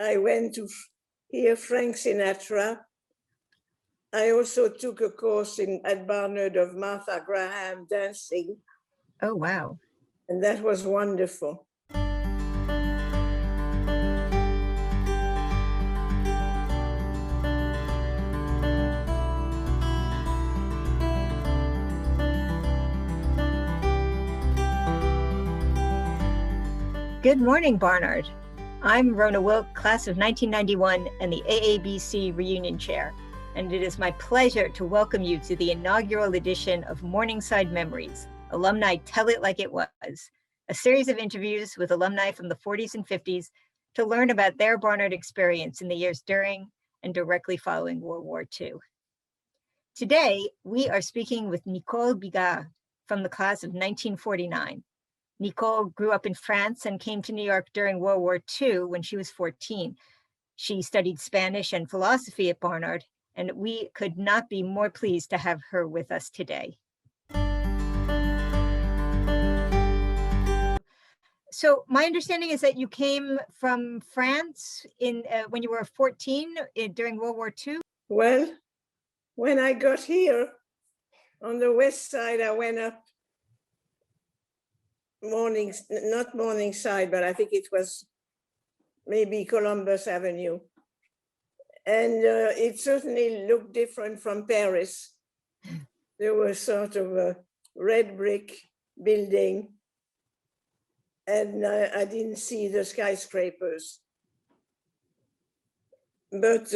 I went to hear Frank Sinatra. I also took a course at Barnard of Martha Graham dancing. Oh, wow. And that was wonderful. Good morning, Barnard. I'm Rona Wilk, class of 1991 and the AABC Reunion Chair, and it is my pleasure to welcome you to the inaugural edition of Morningside Memories, Alumni Tell It Like It Was, a series of interviews with alumni from the 40s and 50s to learn about their Barnard experience in the years during and directly following World War II. Today, we are speaking with Nicole Bigard from the class of 1949. Nicole grew up in France and came to New York during World War II when she was 14. She studied Spanish and philosophy at Barnard, and we could not be more pleased to have her with us today. So my understanding is that you came from France when you were 14 during World War II? Well, when I got here on the west side, I went up not Morningside, but I think it was maybe Columbus Avenue. And it certainly looked different from Paris. There was sort of a red brick building, and I didn't see the skyscrapers. But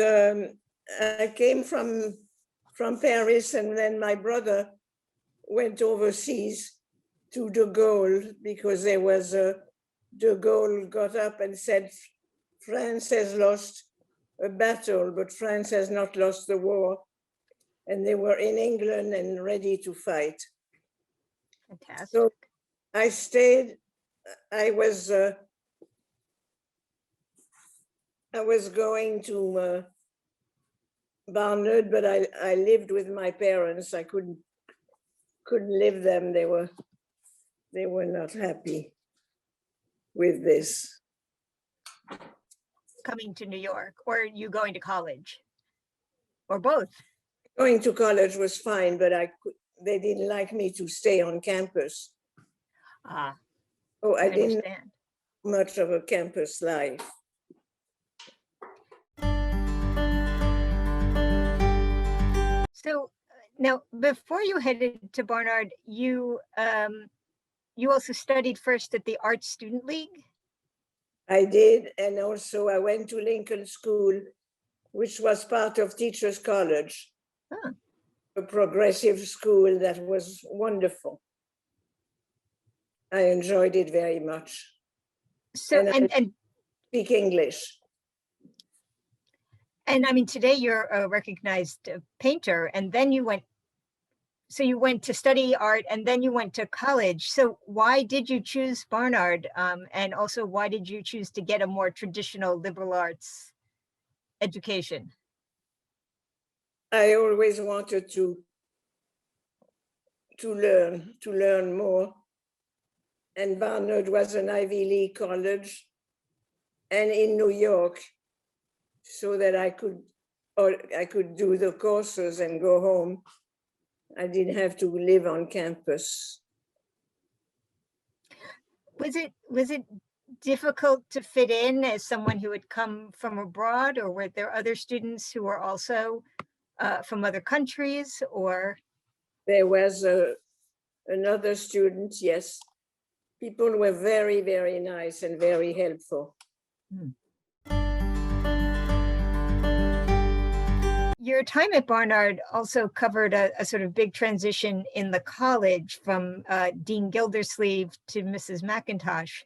I came from Paris, and then my brother went overseas to de Gaulle, because there was de Gaulle got up and said, France has lost a battle, but France has not lost the war. And they were in England and ready to fight. Fantastic. So I stayed. I was going to Barnard, but I lived with my parents. I couldn't live them. They were not happy with this. Coming to New York, or you going to college, or both? Going to college was fine, but they didn't like me to stay on campus. I didn't have much of a campus life. So now, before you headed to Barnard, you also studied first at the Art Student League? I did, and also I went to Lincoln School, which was part of Teachers College, a progressive school that was wonderful. I enjoyed it very much. So and speak English. And I mean, today you're a recognized painter, and then you went to study art, and then you went to college. So why did you choose Barnard? And also, why did you choose to get a more traditional liberal arts education? I always wanted to learn more. And Barnard was an Ivy League college, and in New York, so that I could do the courses and go home. I didn't have to live on campus. Was it difficult to fit in as someone who had come from abroad, or were there other students who were also from other countries, or? There was another student, yes. People were very, very nice and very helpful. Your time at Barnard also covered a sort of big transition in the college from Dean Gildersleeve to Mrs. McIntosh.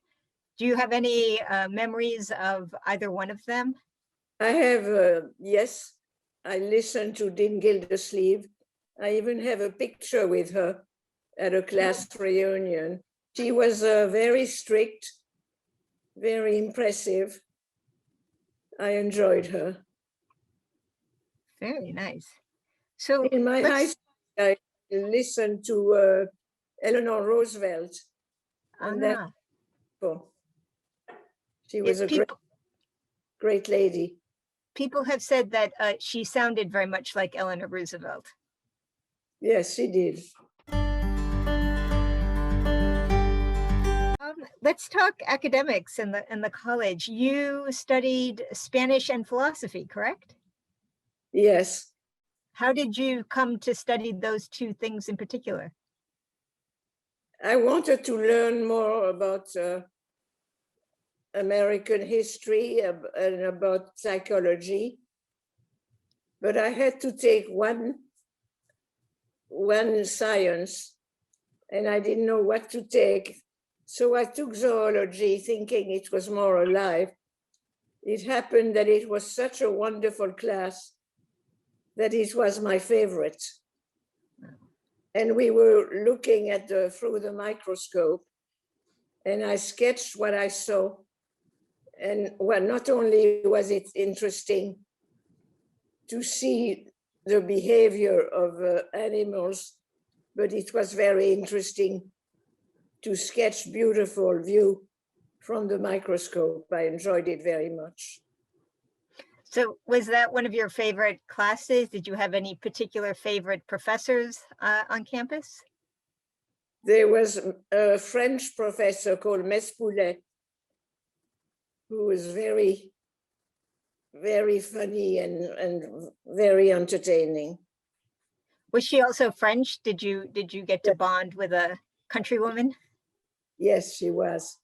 Do you have any memories of either one of them? I have, yes. I listened to Dean Gildersleeve. I even have a picture with her at a class reunion. She was very strict, very impressive. I enjoyed her. Very nice. So in my high school, I listened to Eleanor Roosevelt. And that, she was a great great lady. People have said that she sounded very much like Eleanor Roosevelt. Yes, she did. Let's talk academics in the college. You studied Spanish and philosophy, correct? Yes. How did you come to study those two things in particular? I wanted to learn more about American history and about psychology, but I had to take one science, and I didn't know what to take. So I took zoology, thinking it was more alive. It happened that it was such a wonderful class that it was my favorite. And we were looking at through the microscope, and I sketched what I saw. And well, not only was it interesting to see the behavior of animals, but it was very interesting to sketch beautiful view from the microscope. I enjoyed it very much. So was that one of your favorite classes? Did you have any particular favorite professors on campus? There was a French professor called Mespoulet, who was very, very funny and very entertaining. Was she also French? Did you get to bond with a countrywoman? Yes, she was.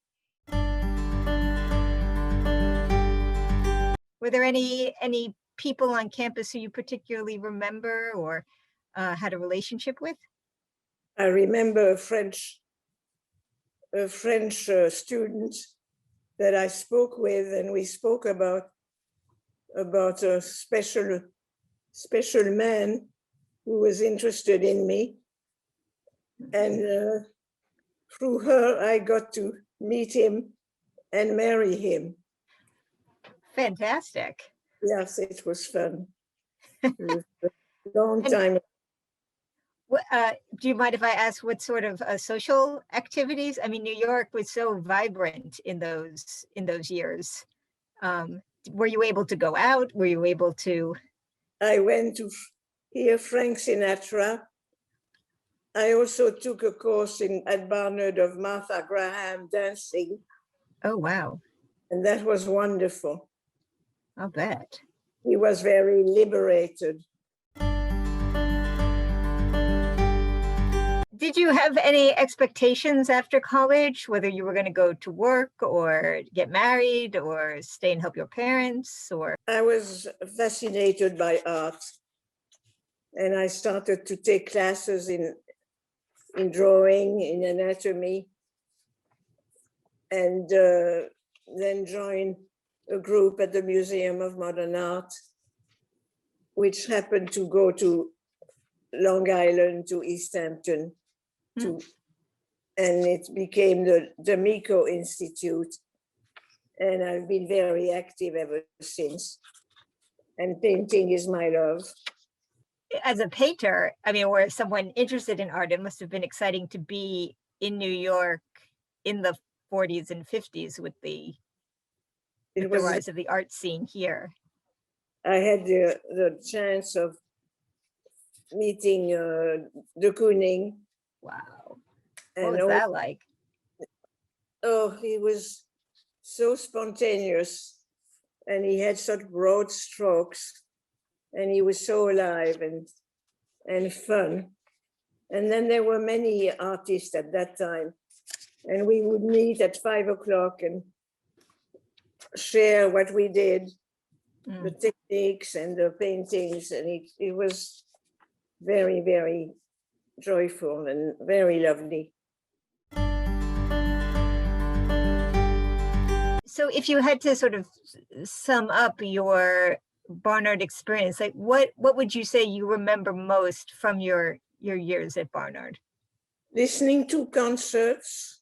Were there any people on campus who you particularly remember or had a relationship with? I remember a French student that I spoke with, and we spoke about a special man who was interested in me. And through her, I got to meet him and marry him. Fantastic. Yes, it was fun. It was a long time. Do you mind if I ask what sort of social activities? I mean, New York was so vibrant in those years. Were you able to go out? Were you able to? I went to hear Frank Sinatra. I also took a course at Barnard of Martha Graham dancing. Oh, wow. And that was wonderful. I'll bet. He was very liberated. Did you have any expectations after college, whether you were going to go to work or get married or stay and help your parents? Or I was fascinated by art, and I started to take classes in drawing, in anatomy, and then joined a group at the Museum of Modern Art, which happened to go to Long Island, to East Hampton, and it became the D'Amico Institute. And I've been very active ever since. And painting is my love. As a painter, I mean, or someone interested in art, it must have been exciting to be in New York in the 40s and 50s with the rise of the art scene here. I had the chance of meeting de Kooning. Wow. What was that like? Oh, he was so spontaneous, and he had such broad strokes, and he was so alive and fun. And then there were many artists at that time, and we would meet at 5 o'clock and share what we did, the techniques and the paintings, and it was very, very joyful and very lovely. So if you had to sort of sum up your Barnard experience, like what would you say you remember most from your years at Barnard? Listening to concerts,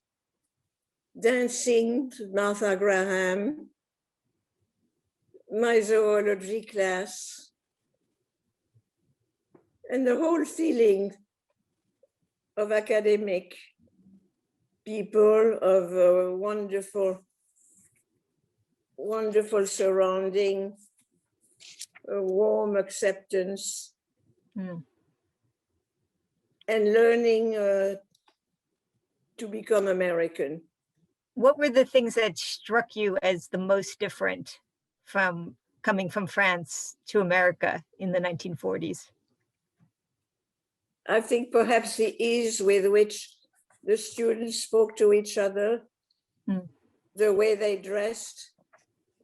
dancing to Martha Graham, my zoology class, and the whole feeling of academic people, of wonderful wonderful surrounding, a warm acceptance, Mm. and learning to become American. What were the things that struck you as the most different from coming from France to America in the 1940s? I think perhaps the ease with which the students spoke to each other, Mm. the way they dressed.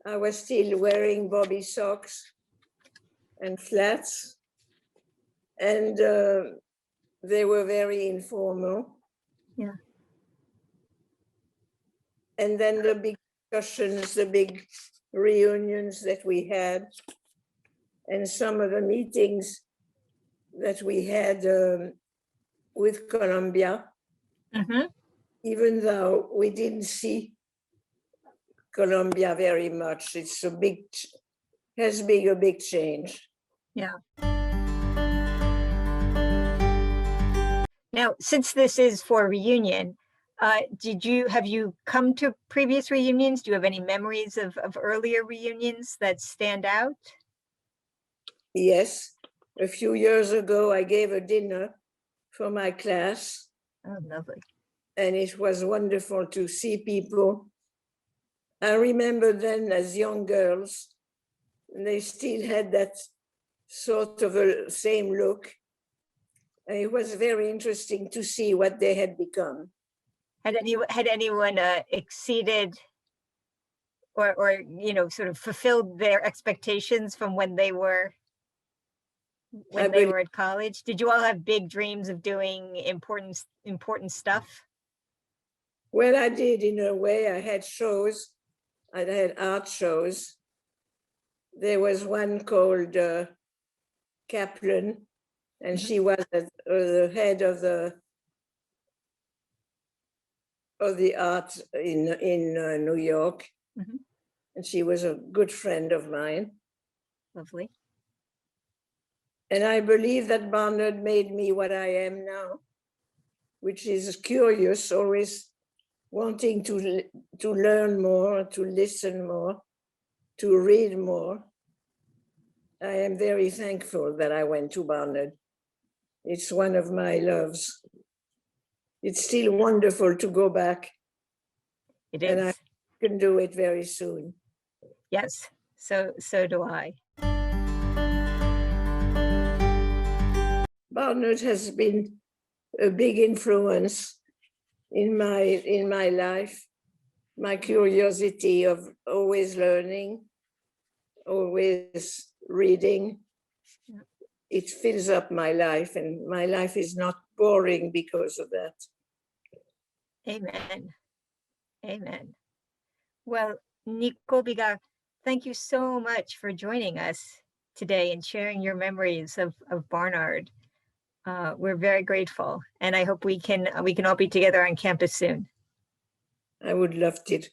I was still wearing bobby socks and flats, and they were very informal. Yeah. And then the big discussions, the big reunions that we had, and some of the meetings that we had with Columbia, Mhm. even though we didn't see Columbia very much. It's a big, has been a big change. Yeah. Now, since this is for a reunion, have you come to previous reunions? Do you have any memories of earlier reunions that stand out? Yes, a few years ago, I gave a dinner for my class, Oh, lovely. and it was wonderful to see people. I remember then as young girls, and they still had that sort of a same look. And it was very interesting to see what they had become. Had anyone exceeded or sort of fulfilled their expectations from when they were at college? Did you all have big dreams of doing important stuff? Well, I did in a way. I had shows. I had art shows. There was one called Kaplan, and she was the head of the art in New York. Mhm. And she was a good friend of mine. Lovely. And I believe that Barnard made me what I am now, which is curious, always wanting to learn more, to listen more, to read more. I am very thankful that I went to Barnard. It's one of my loves. It's still wonderful to go back. It and is. I can do it very soon. Yes, so do I. Barnard has been a big influence in my life. My curiosity of always learning, always reading. Yeah. It fills up my life, and my life is not boring because of that. Amen. Amen. Well, Nicole Biga, thank you so much for joining us today and sharing your memories of Barnard. We're very grateful, and I hope we can all be together on campus soon. I would love it.